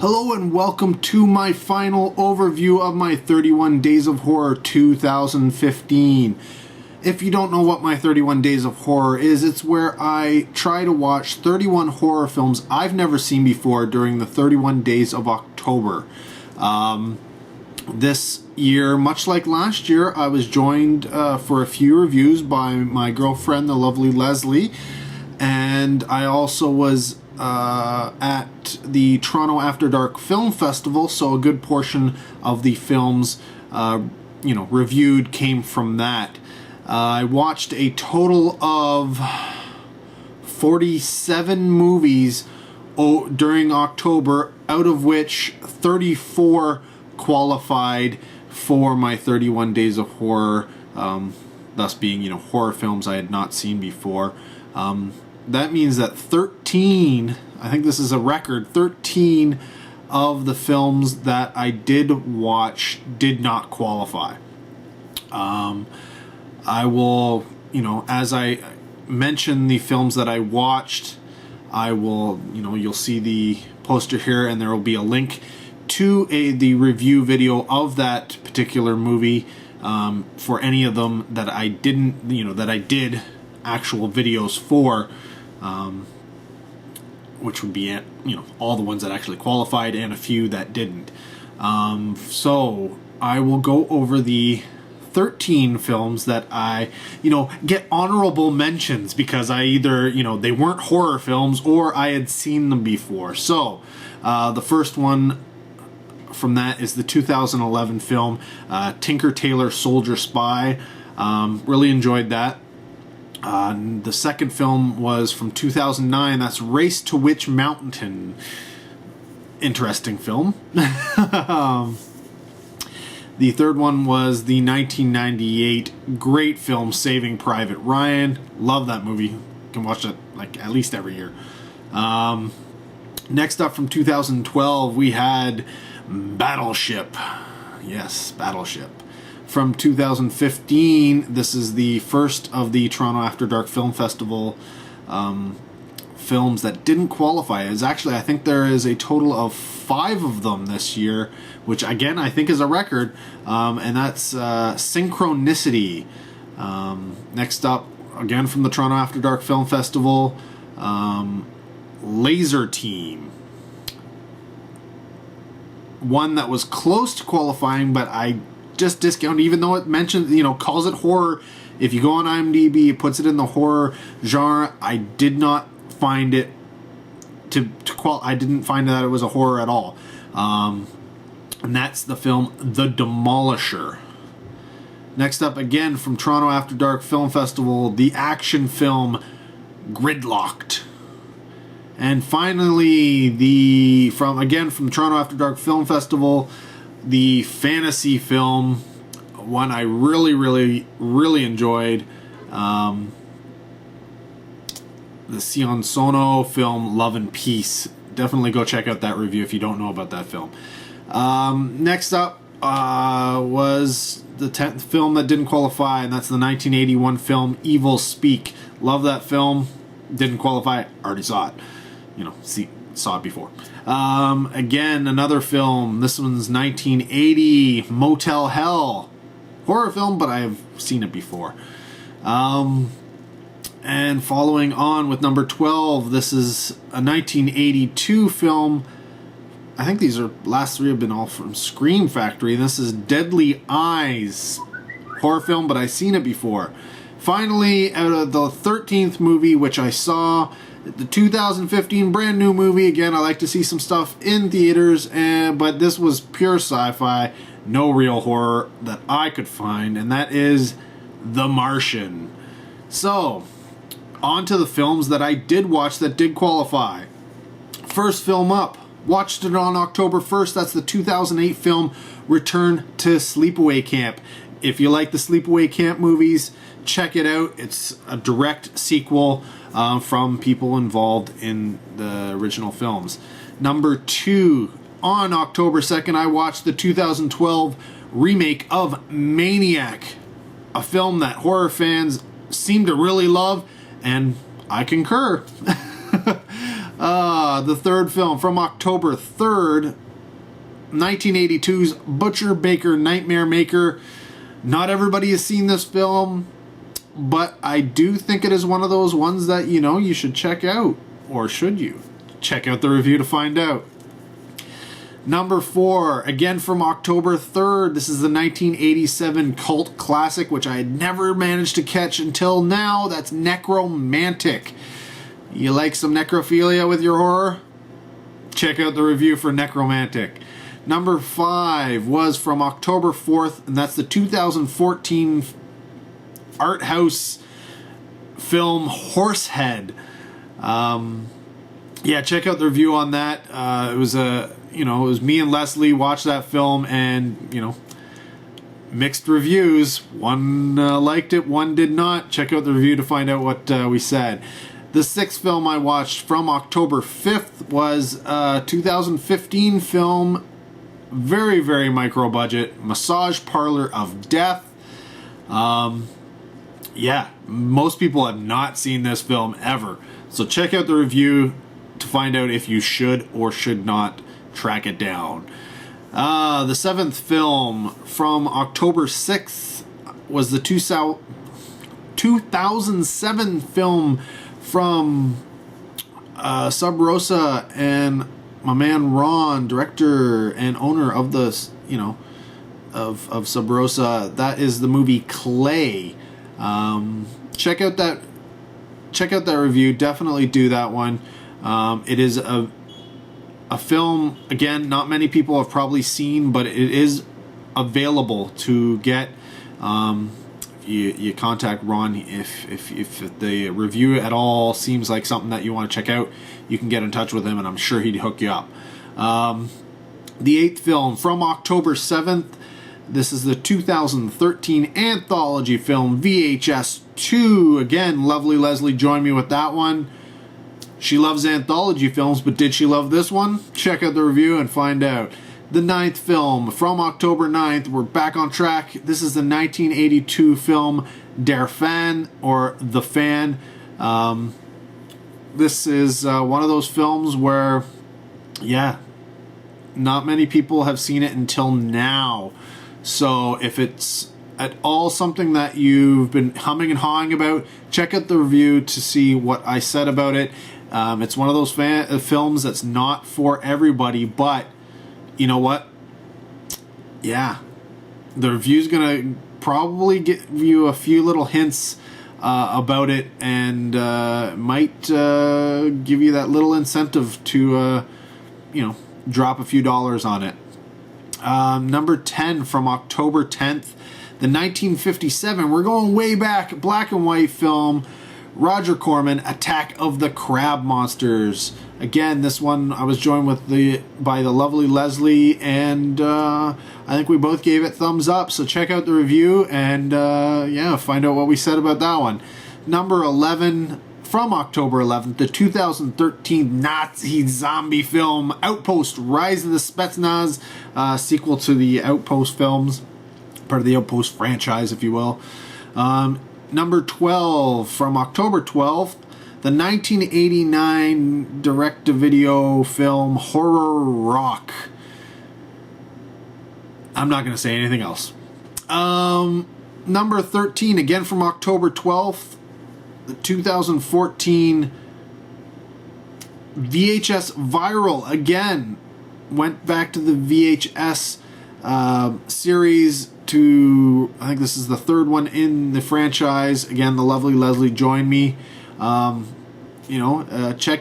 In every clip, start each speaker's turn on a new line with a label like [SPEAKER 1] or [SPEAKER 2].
[SPEAKER 1] Hello and welcome to my final overview of my 31 Days of Horror 2015. If you don't know what my 31 Days of Horror is, it's where I try to watch 31 horror films I've never seen before during the 31 days of October. This year, much like last year, I was joined for a few reviews by my girlfriend, the lovely Leslie, and I also was at the Toronto After Dark Film Festival, so a good portion of the films reviewed came from that. I watched a total of 47 movies during October, out of which 34 qualified for my 31 Days of Horror, thus being, horror films I had not seen before. That means that 13, I think this is a record, 13 of the films that I did watch did not qualify. I will, as I mention the films that I watched, I will, you'll see the poster here and there will be a link to the review video of that particular movie for any of them that I didn't, that I did actual videos for. Which would be, all the ones that actually qualified and a few that didn't. So I will go over the 13 films that I, get honorable mentions because I either, they weren't horror films or I had seen them before. So the first one from that is the 2011 film Tinker Tailor Soldier Spy. Really enjoyed that. The second film was from 2009. That's Race to Witch Mountain. Interesting film. The third one was the 1998 great film Saving Private Ryan. Love that movie. You can watch it like at least every year. Next up from 2012 we had Battleship. Yes, Battleship. From 2015, this is the first of the Toronto After Dark Film Festival films that didn't qualify. It's actually, I think there is a total of 5 of them this year, which again I think is a record, and that's Synchronicity. Next up, again from the Toronto After Dark Film Festival, Laser Team. One that was close to qualifying, but I just discount, even though it mentions, calls it horror. If you go on IMDb, it puts it in the horror genre. I did not find it I didn't find that it was a horror at all. And that's the film The Demolisher. Next up, again from Toronto After Dark Film Festival, the action film Gridlocked. And finally, from Toronto After Dark Film Festival, the fantasy film, one I really, really, really enjoyed, the Sion Sono film Love and Peace. Definitely go check out that review if you don't know about that film. Next up was the 10th film that didn't qualify, and that's the 1981 film Evil Speak. Love that film. Didn't qualify. Already saw it. Saw it before. Again, another film. This one's 1980, Motel Hell. Horror film, but I have seen it before. And following on with number 12, this is a 1982 film. I think these last 3 have been all from Scream Factory. This is Deadly Eyes. Horror film, but I've seen it before. Finally, out of the 13th movie, which I saw, the 2015 brand new movie. Again, I like to see some stuff in theaters, but this was pure sci-fi, no real horror that I could find, and that is The Martian. So, on to the films that I did watch that did qualify. First film up, watched it on October 1st. That's the 2008 film Return to Sleepaway Camp. If you like the Sleepaway Camp movies, check it out. It's a direct sequel from people involved in the original films. Number 2, on October 2nd, I watched the 2012 remake of Maniac, a film that horror fans seem to really love, and I concur. The third film from October 3rd, 1982's Butcher Baker Nightmare Maker. Not everybody has seen this film, but I do think it is one of those ones that, you know, you should check out. Or should you? Check out the review to find out. Number 4, again from October 3rd. This is the 1987 cult classic, which I had never managed to catch until now. That's NECromantic. You like some necrophilia with your horror? Check out the review for NECromantic. Number 5 was from October 4th, and that's the 2014 art house film Horsehead. Yeah, check out the review on that. It was it was me and Leslie watched that film, and mixed reviews. One liked it, one did not. Check out the review to find out what we said. The 6th film I watched from October 5th was a 2015 film, very, very micro budget, Massage Parlor of Death. Yeah, most people have not seen this film ever. So check out the review to find out if you should or should not track it down. The 7th film from October 6th was the 2007 film from Sub Rosa and my man Ron, director and owner of the, of Sub Rosa. That is the movie Clay. Check out that review. Definitely do that one. It is a film, again, not many people have probably seen, but it is available to get. You contact Ron if the review at all seems like something that you want to check out. You can get in touch with him, and I'm sure he'd hook you up. The 8th film from October 7th. This is the 2013 anthology film VHS 2. Again, lovely Leslie joined me with that one. She loves anthology films, but did she love this one? Check out the review and find out. The 9th film from October 9th. We're back on track. This is the 1982 film Der Fan, or The Fan. This is one of those films where, yeah, not many people have seen it until now. So if it's at all something that you've been humming and hawing about, check out the review to see what I said about it. It's one of those films that's not for everybody, but you know what? Yeah, the review's gonna probably give you a few little hints about it, and might give you that little incentive to drop a few dollars on it. Number 10 from October 10th, the 1957, we're going way back, black and white film, Roger Corman, Attack of the Crab Monsters. Again, this one I was joined by the lovely Leslie, and I think we both gave it thumbs up, so check out the review and find out what we said about that one. Number 11 from October 11th, the 2013 Nazi zombie film Outpost Rises, the Spetsnaz, sequel to the Outpost films, part of the Outpost franchise, if you will. Number 12 from October 12th, the 1989 direct-to-video film Horror Rock. I'm not going to say anything else. Number 13, again from October 12th, the 2014 VHS Viral. Again, went back to the VHS series to, I think this is the 3rd one in the franchise. Again, the lovely Leslie joined me. Check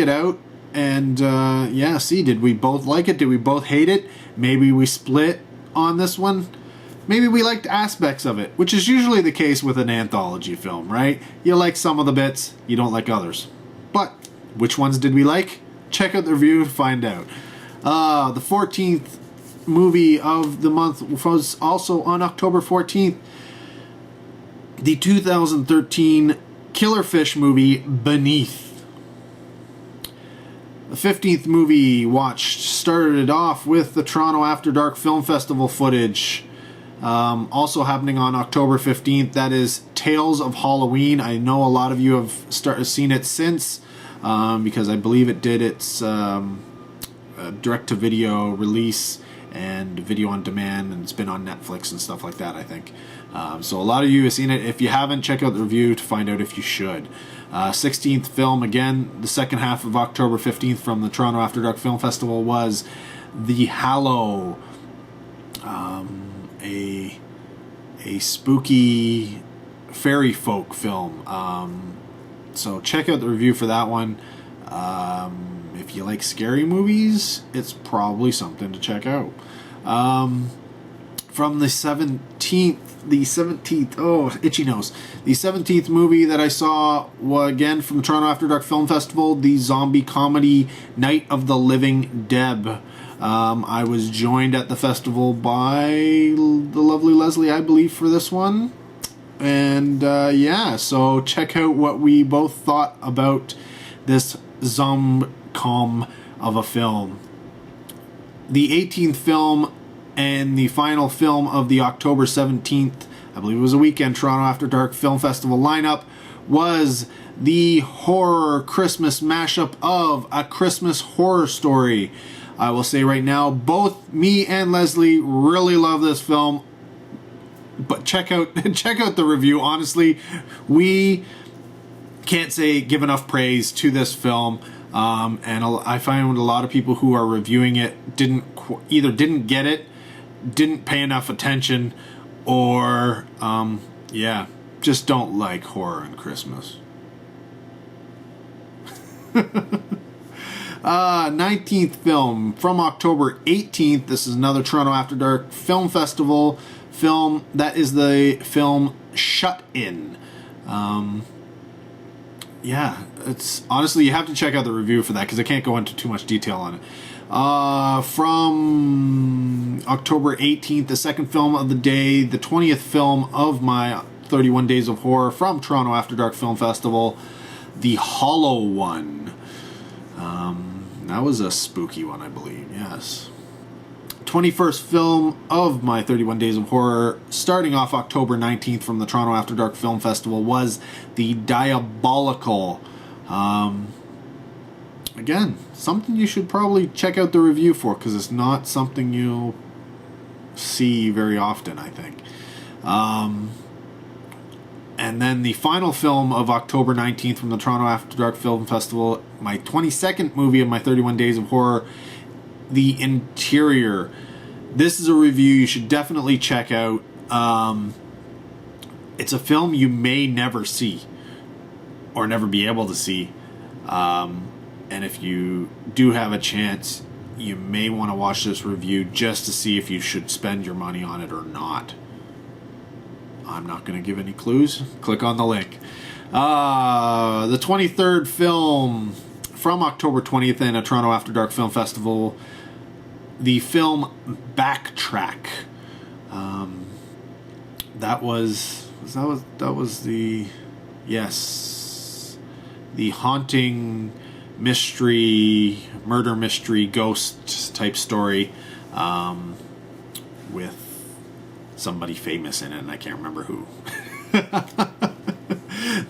[SPEAKER 1] it out. And see, did we both like it? Did we both hate it? Maybe we split on this one. Maybe we liked aspects of it, which is usually the case with an anthology film, right? You like some of the bits, you don't like others. But which ones did we like? Check out the review to find out. The 14th movie of the month was also on October 14th. The 2013 killer fish movie Beneath. The 15th movie watched started off with the Toronto After Dark Film Festival footage. Also happening on October 15th, that is Tales of Halloween. I know a lot of you have seen it since. because I believe it did its direct-to-video release and video on demand, and it's been on Netflix and stuff like that, I think. So a lot of you have seen it. If you haven't, check out the review to find out if you should. 16th film, again, the second half of October 15th from the Toronto After Dark Film Festival, was the Hallow, a spooky fairy folk film. So check out the review for that one. If you like scary movies, it's probably something to check out. From the 17th, oh, itchy nose. The 17th movie that I saw was, again, from the Toronto After Dark Film Festival, the zombie comedy Night of the Living Dead. I was joined at the festival by the lovely Leslie, I believe, for this one. And yeah, so check out what we both thought about this zombie-com of a film. The 18th film and the final film of the October 17th, I believe it was a weekend, Toronto After Dark Film Festival lineup, was the horror Christmas mashup of A Christmas Horror Story. I will say right now, both me and Leslie really love this film, but check out the review. Honestly, we can't give enough praise to this film, and I find a lot of people who are reviewing it either didn't get it, didn't pay enough attention, or yeah, just don't like horror and Christmas. 19th film from October 18th. This is another Toronto After Dark Film Festival film. That is the film Shut In. Yeah, it's honestly, you have to check out the review for that because I can't go into too much detail on it. From October 18th, the second film of the day, the 20th film of my 31 Days of Horror from Toronto After Dark Film Festival, the Hollow one. That was a spooky one, I believe, yes. 21st film of my 31 Days of Horror, starting off October 19th from the Toronto After Dark Film Festival, was the Diabolical. Again, something you should probably check out the review for, because it's not something you'll see very often, I think. And then the final film of October 19th from the Toronto After Dark Film Festival, my 22nd movie of my 31 Days of Horror, The Interior. This is a review you should definitely check out. It's a film you may never see or never be able to see. And if you do have a chance, you may want to watch this review just to see if you should spend your money on it or not. I'm not going to give any clues. Click on the link. The 23rd film from October 20th in a Toronto After Dark Film Festival, the film Backtrack. That was the, yes, the haunting murder mystery ghost type story, with somebody famous in it, and I can't remember who.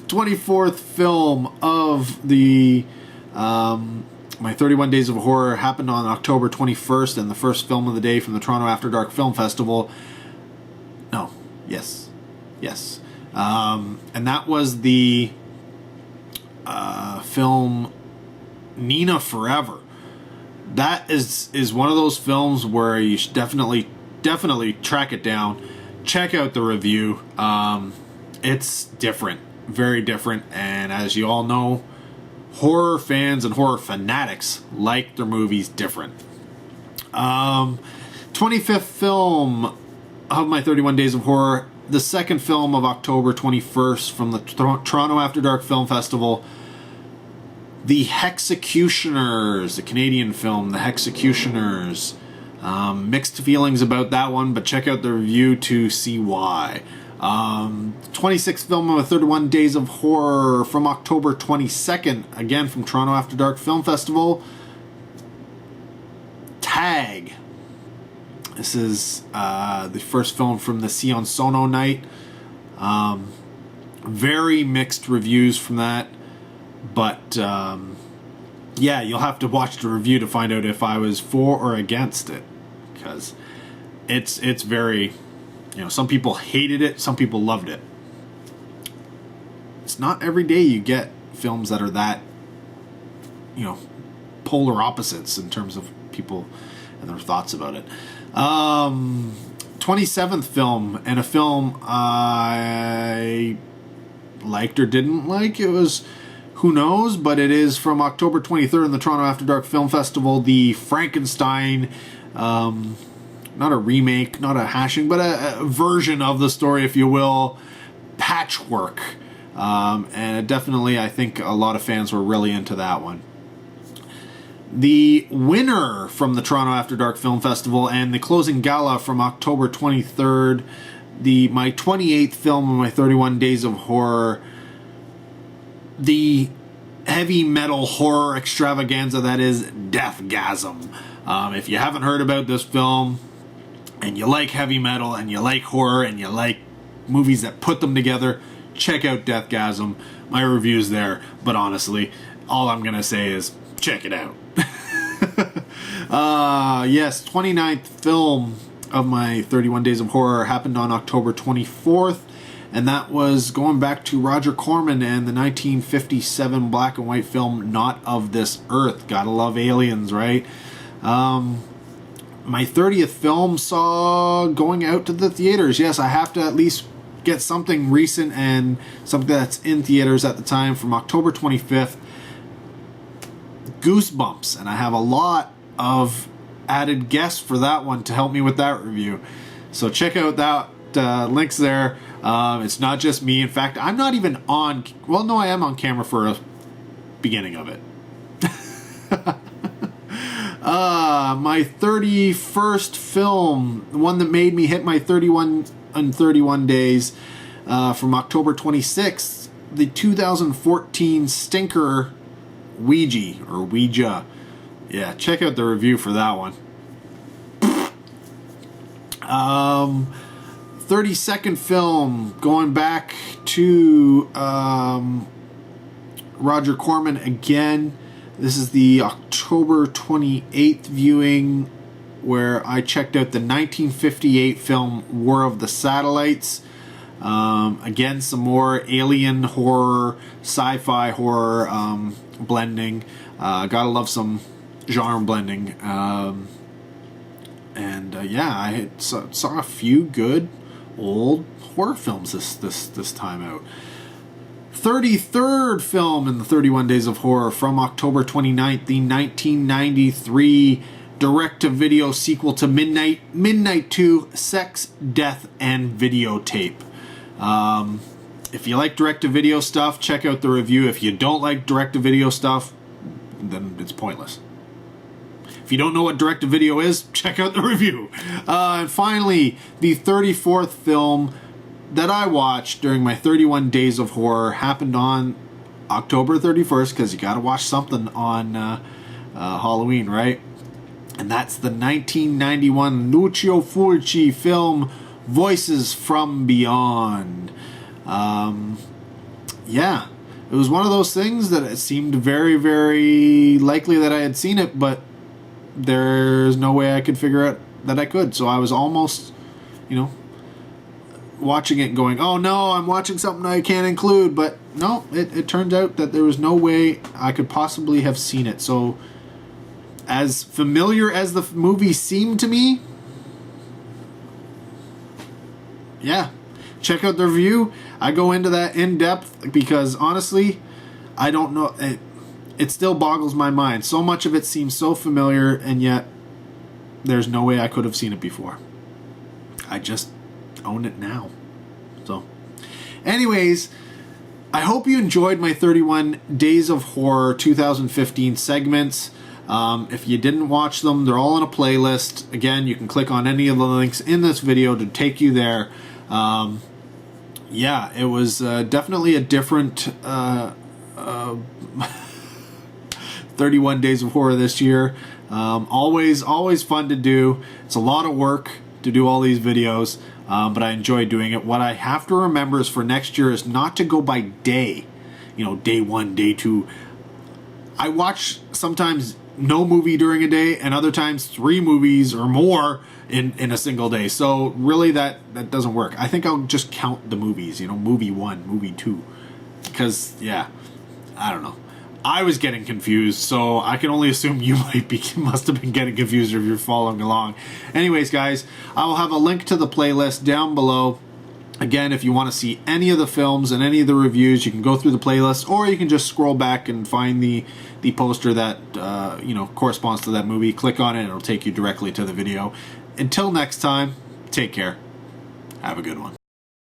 [SPEAKER 1] 24th film of the my 31 Days of Horror happened on October 21st, and the first film of the day from the Toronto After Dark Film Festival. And that was the film Nina Forever. That is one of those films where you should definitely track it down. Check out the review. It's different, very different, and as you all know, horror fans and horror fanatics like their movies different. 25th film of my 31 Days of Horror, the second film of October 21st from the Toronto After Dark Film Festival, The Hexecutioners, the Canadian film, The Hexecutioners. Mixed feelings about that one, but check out the review to see why. 26th film of 31 Days of Horror from October 22nd, again from Toronto After Dark Film Festival, Tag. This is the first film from the Sion Sono night. Very mixed reviews from that, but yeah, you'll have to watch the review to find out if I was for or against it, because it's very, you know, some people hated it, some people loved it. It's not every day you get films that are that, you know, polar opposites in terms of people and their thoughts about it. 27th film, and a film I liked or didn't like. It was, who knows, but it is from October 23rd in the Toronto After Dark Film Festival, the Frankenstein, not a remake, not a hashing, but a version of the story, if you will, patchwork. And definitely, I think a lot of fans were really into that one. The winner from the Toronto After Dark Film Festival and the closing gala from October 23rd, my 28th film of my 31 Days of Horror, the heavy metal horror extravaganza that is Gasm. If you haven't heard about this film, and you like heavy metal, and you like horror, and you like movies that put them together, check out Gasm. My review's there, but honestly, all I'm going to say is check it out. Yes, 29th film of my 31 Days of Horror happened on October 24th, and that was going back to Roger Corman and the 1957 black and white film Not of This Earth. Gotta love aliens, right? My 30th film saw going out to the theaters. Yes, I have to at least get something recent and something that's in theaters at the time. From October 25th, Goosebumps, and I have a lot of added guests for that one to help me with that review. So check out that links there. It's not just me. In fact, I'm not even on. Well, no, I am on camera for a beginning of it. My 31st film, the one that made me hit my 31 days, from October 26th, the 2014 stinker Ouija. Yeah, check out the review for that one. 32nd film, going back to Roger Corman again. This is the October 28th viewing, where I checked out the 1958 film War of the Satellites. Again, some more alien horror, sci-fi horror blending. Gotta love some genre blending. Yeah, I saw a few good old horror films this time out. 33rd film in the 31 Days of Horror, from October 29th, the 1993 direct-to-video sequel to Midnight 2, Sex, Death, and Videotape. If you like direct-to-video stuff, check out the review. If you don't like direct-to-video stuff, then it's pointless. If you don't know what direct-to-video is, check out the review. And finally, the 34th film that I watched during my 31 Days of Horror happened on October 31st, because you gotta watch something on Halloween, right? And that's the 1991 Lucio Fulci film Voices from Beyond. Yeah, it was one of those things that it seemed very, very likely that I had seen it, but there's no way I could figure out that I could. So I was almost, watching it and going, oh no, I'm watching something I can't include. But no, it turned out that there was no way I could possibly have seen it. So as familiar as the movie seemed to me, yeah, check out the review. I go into that in depth because honestly, I don't know. It still boggles my mind. So much of it seems so familiar, and yet there's no way I could have seen it before. I just own it now. So anyways, I hope you enjoyed my 31 Days of Horror 2015 segments. If you didn't watch them, they're all in a playlist. Again, you can click on any of the links in this video to take you there. Yeah, it was definitely a different 31 Days of Horror this year. Always fun to do. It's a lot of work to do all these videos, but I enjoy doing it. What I have to remember is for next year is not to go by day. Day 1, day 2. I watch sometimes no movie during a day, and other times 3 movies or more in a single day. So really that doesn't work. I think I'll just count the movies, you know, movie 1, movie 2. Because, yeah, I don't know. I was getting confused, so I can only assume you must have been getting confused if you're following along. Anyways, guys, I will have a link to the playlist down below. Again, if you want to see any of the films and any of the reviews, you can go through the playlist, or you can just scroll back and find the poster that you know, corresponds to that movie. Click on it, and it'll take you directly to the video. Until next time, take care. Have a good one.